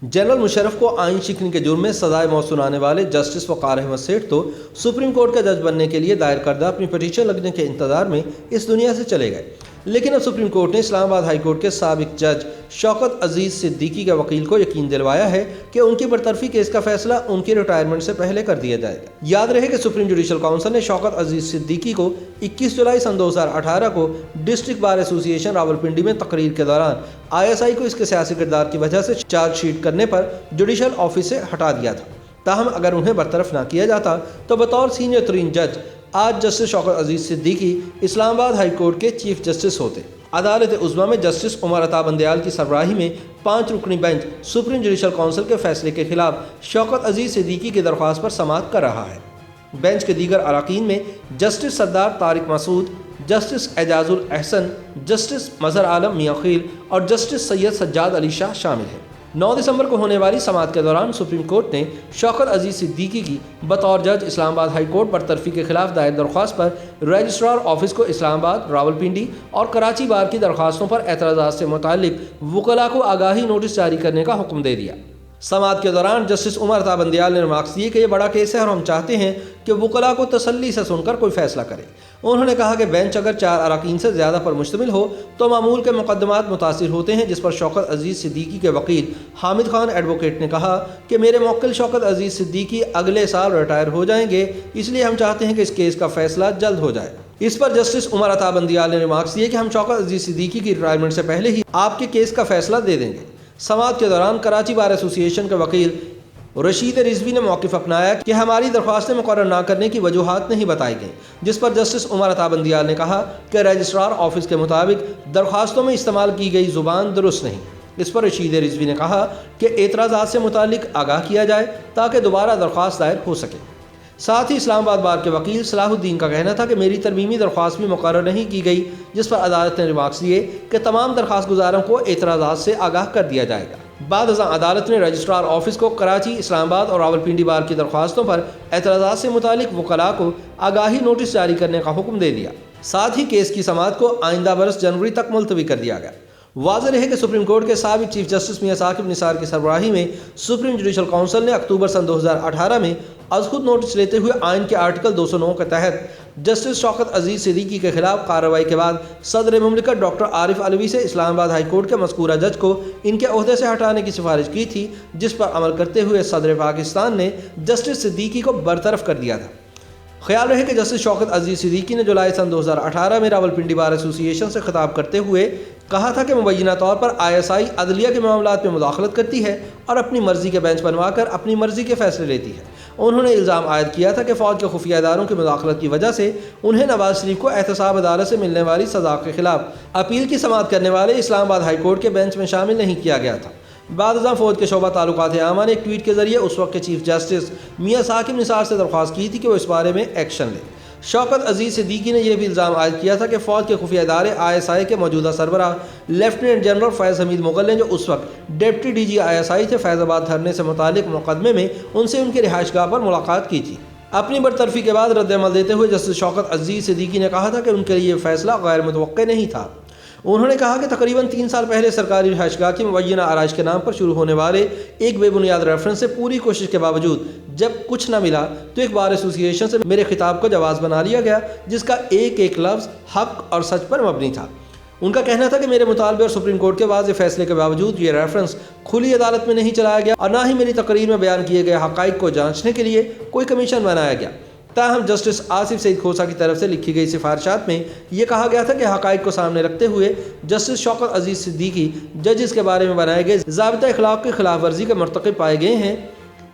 General Musharraf को आइन शिकनी के जुर्म में सजाए मौत सुनाने वाले जस्टिस वक़ार अहमद सेठ तो सुप्रीम कोर्ट का जज बनने के लिए दायर करदा अपनी पटिशन लगने के इंतजार में इस दुनिया से चले गए। लेकिन अब सुप्रीम कोर्ट ने इस्लामाबाद हाई कोर्ट के साबिक जज शौकत अजीज़ सिद्दीकी के वकील को यकीन दिलवाया है कि उनकी बरतरफी केस का फैसला उनकी रिटायरमेंट से पहले कर दिया जाएगा। याद रहे कि सुप्रीम जुडिशल काउंसिल ने शौकत अजीज़ सिद्दीकी को 21 जुलाई सन 2018 को डिस्ट्रिक्ट बार एसोसिएशन रावलपिंडी में तकरीर के दौरान ISI को इसके सियासी किरदार की वजह से चार्जशीट करने पर जुडिशल ऑफिस से हटा दिया था। ताहम अगर उन्हें बरतरफ ना किया जाता तो बतौर सीनियर तरीन जज आज जस्टिस शौकत अजीज़ सिद्दीकी इस्लामाबाद हाई कोर्ट के चीफ जस्टिस होते। अदालत उज़्मा में जस्टिस उमर अता बंदयाल की सरबराही में 5 रुकनी बेंच सुप्रीम जुडिशल काउंसिल के फैसले के खिलाफ शौकत अजीज़ सिद्दीकी की दरख्वास्त पर समाअत कर रहा है। बेंच के दीगर अरकान में जस्टिस सरदार तारिक मसूद, जस्टिस एजाजुल अहसन, जस्टिस मजहर आलम मियां खील और जस्टिस सैयद सज्जाद अली शाह शामिल हैं। 9 दिसंबर को होने वाली समाअत के दौरान सुप्रीम कोर्ट ने शौकत अजीज़ सिद्दीकी की बतौर जज इस्लामाबाद हाई कोर्ट बरतरफी के खिलाफ दायर दरख्वास्त पर रजिस्ट्रार ऑफिस को इस्लामाबाद, रावलपिंडी और कराची बार की दरख्वास्तों पर एतराज़ात से मुताल्लिक वकला को आगाही नोटिस जारी करने का हुक्म दे दिया। समाअत के दौरान जस्टिस उमर अता बंदयाल ने रिमार्क्स दिए कि यह बड़ा केस है और हम चाहते हैं कि वकला को तसल्ली से सुनकर कोई फैसला करे। उन्होंने कहा कि बेंच अगर 4 अरकान से ज़्यादा पर मुश्तमिल हो तो मामूल के मुकदमात मुतासिर होते हैं, जिस पर शौकत अजीज़ सिद्दीकी के वकील हामिद खान एडवोकेट ने कहा कि मेरे मुवक्किल शौकत अजीज़ सिद्दीकी अगले साल रिटायर हो जाएंगे, इसलिए हम चाहते हैं कि इस केस का फैसला जल्द हो जाए। इस पर जस्टिस उमर अता बंदयाल ने रिमार्क्स दिए कि हम शौकत अजीज़ सिद्दीकी की रिटायरमेंट से पहले ही आपके केस का फैसला दे देंगे। समाअत के दौरान कराची बार एसोसिएशन के वकील रशीद रिजवी ने मौक़िफ़ अपनाया कि हमारी दरख्वास्तें मुकर्रर ना करने की वजूहात नहीं बताई गई, जिस पर जस्टिस उमर अता बंदयाल ने कहा कि रजिस्ट्रार ऑफिस के मुताबिक दरख्वास्तों में इस्तेमाल की गई ज़ुबान दुरुस्त नहीं। इस पर रशीद रिजवी ने कहा कि एतराज़ात से मुताल्लिक आगाह किया जाए ताकि दोबारा दरख्वास्त दायर हो सके। साथ ही इस्लामाबाद बार के वकील सलाहुद्दीन का कहना था कि मेरी तरमीमी दरख्वास्त भी मुकर्रर नहीं की गई, जिस पर अदालत ने रिमार्क्स दिए कि तमाम दरख्वास्त गुजारों को एतराज़ात से आगाह कर दिया जाएगा। बाद अदालत ने रजिस्ट्रार ऑफिस को कराची, इस्लामाबाद और रावलपिंडी बार की दरख्वास्तों पर एतराज़ात से मुतालिक वकला को आगाही नोटिस जारी करने का हुक्म दे दिया। साथ ही केस की समाअत को आइंदा बरस जनवरी तक मुलतवी कर दिया गया। वाज़ेह रहे कि सुप्रीम कोर्ट के साबिक चीफ जस्टिस मियां साकिब निसार की सरबराही में सुप्रीम जुडिशल काउंसिल ने अक्टूबर सन 2018 में अज़ खुद नोटिस लेते हुए आइन के आर्टिकल 209 के तहत जस्टिस शौकत अजीज़ सिद्दीकी के खिलाफ कार्रवाई के बाद सदर मुमलिकत डॉक्टर आरिफ अलवी से इस्लामाबाद हाई कोर्ट के मज़कूरा जज को इनके ओहदे से हटाने की सिफारिश की थी, जिस पर अमल करते हुए सदर पाकिस्तान ने जस्टिस सिद्दीकी को बरतरफ कर दिया था। ख्याल रहे कि जस्टिस शौकत अजीज़ सिद्दीकी ने जुलाई सन 2018 में रावलपिंडी बार एसोसिएशन से खिताब करते हुए कहा था कि मुबैना तौर पर ISI अदलिया के मामलात में मुदाखलत करती है और अपनी मर्ज़ी के बेंच बनवाकर अपनी मर्ज़ी के फैसले लेती है। उन्होंने इल्ज़ाम आयद किया था कि फ़ौज के खुफिया इदारों की मुदाखलत की वजह से उन्हें नवाज शरीफ को एहतसाब अदालत से मिलने वाली सज़ा के खिलाफ अपील की समाअत करने वाले इस्लामाबाद हाई कोर्ट के बेंच में शामिल नहीं किया गया था। बाद फ़ौज के शोबा ताल्लुकात आमा ने एक ट्वीट के जरिए उस वक्त के चीफ जस्टिस मियां साकिब निसार से दरख्वास्त की थी कि वो इस बारे में एक्शन ले। शौकत अजीज़ सिद्दीकी ने यह भी इल्ज़ाम आयद किया था कि फ़ौज के खुफिया इदारे ISI के मौजूदा सरबराह लेफ्टिनेंट जनरल फैज़ हमीद मुग़ल ने जो उस वक्त डिप्टी DG ISI थे फैज़ाबाद धरने से मुतालिक मुकदमे में उनसे उनकी रिहाइशगाह पर मुलाकात की थी। अपनी बरतरफी के बाद रद्द-ए-अमल देते हुए जस्टिस शौकत अजीज़ सिद्दीकी ने कहा था कि उनके लिए फैसला गैर मुतवक्के नहीं था। उन्होंने कहा कि तकरीबन 3 साल पहले सरकारी रिहाइशगाह की मुबैना आराइश के नाम पर शुरू होने वाले एक बेबुनियाद रेफरेंस से पूरी कोशिश के बावजूद जब कुछ न मिला तो एक बार एसोसिएशन से मेरे खिताब को जवाज़ बना लिया गया, जिसका एक एक लफ्ज़ हक और सच पर मबनी था। उनका कहना था कि मेरे मुतालबे और सुप्रीम कोर्ट के वाज़ेह फैसले के बावजूद ये रेफरेंस खुली अदालत में नहीं चलाया गया और न ही मेरी तकरीर में बयान किए गए हक़ाइक़ को जाँचने के लिए कोई कमीशन बनाया गया। ताहम जस्टिस आसिफ सईद खोसा की तरफ से लिखी गई सिफारिशात में यह कहा गया था कि हक़ाइक़ को सामने रखते हुए जस्टिस शौकत अजीज़ सिद्दीकी जजेस के बारे में बनाए गए ज़ाबिता इख़लाक़ की खिलाफ वर्जी के मर्तकब पाए गए हैं,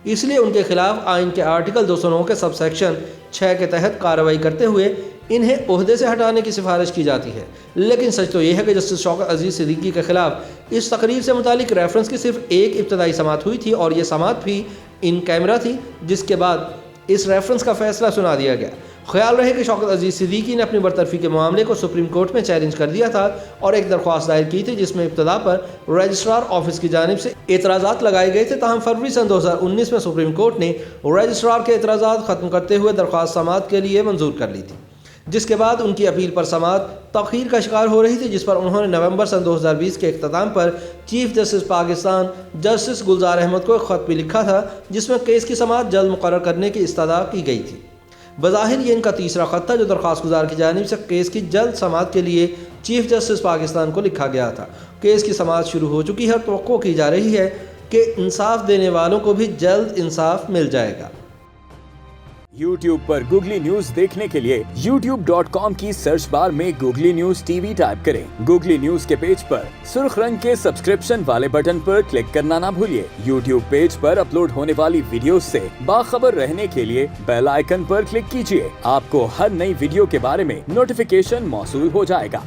इसलिए उनके खिलाफ आइन के आर्टिकल 209 के सब सेक्शन 6 के तहत कार्रवाई करते हुए इन्हें ओहदे से हटाने की सिफारिश की जाती है। लेकिन सच तो यह है कि जस्टिस शौकत अजीज़ सिद्दीकी के खिलाफ इस तकरीर से मुतालिक रेफरेंस की सिर्फ एक इब्तदाई समाअत हुई थी और यह समाअत भी इन कैमरा थी, जिसके बाद इस रेफरेंस का फैसला सुना दिया गया। ख्याल रहे कि शौकत अजीज़ सिद्दीकी ने अपनी बरतरफी के मामले को सुप्रीम कोर्ट में चैलेंज कर दिया था और एक दरख्वास्त दायर की थी, जिसमें इब्तदा पर रजिस्ट्रार ऑफिस की जानिब से एतराज़ात लगाए गए थे। ताहम फरवरी सन 2019 में सुप्रीम कोर्ट ने रजिस्ट्रार के एतराज़ात ख़त्म करते हुए दरख्वास्त समाअत के लिए मंजूर कर ली थी। جس کے بعد ان کی اپیل پر سماعت تاخیر کا شکار ہو رہی تھی، جس پر انہوں نے نومبر سن 2020 کے اختتام پر chief justice Pakistan justice Gulzar Ahmed کو ایک خط بھی لکھا تھا، جس میں کیس کی سماعت جلد مقرر کرنے کی استدعا کی گئی تھی۔ بظاہر یہ ان کا تیسرا خط تھا جو درخواست گزار کی جانب سے کیس کی جلد سماعت کے لیے چیف جسٹس پاکستان کو لکھا گیا تھا۔ کیس کی سماعت شروع ہو چکی ہے اور توقع کی جا رہی ہے کہ انصاف دینے والوں کو بھی جلد انصاف مل جائے گا۔ YouTube پر گوگلی نیوز دیکھنے کے لیے youtube.com کی سرچ بار میں googly news T V type کریں۔ گوگلی نیوز کے پیج پر سرخ رنگ کے سبسکرپشن والے بٹن پر کلک کرنا نہ بھولیے۔ YouTube پیج پر اپلوڈ ہونے والی ویڈیوز سے باخبر رہنے کے لیے بیل آئیکن پر کلک کیجیے۔ آپ کو ہر نئی ویڈیو کے بارے میں نوٹیفیکیشن موصول ہو جائے گا۔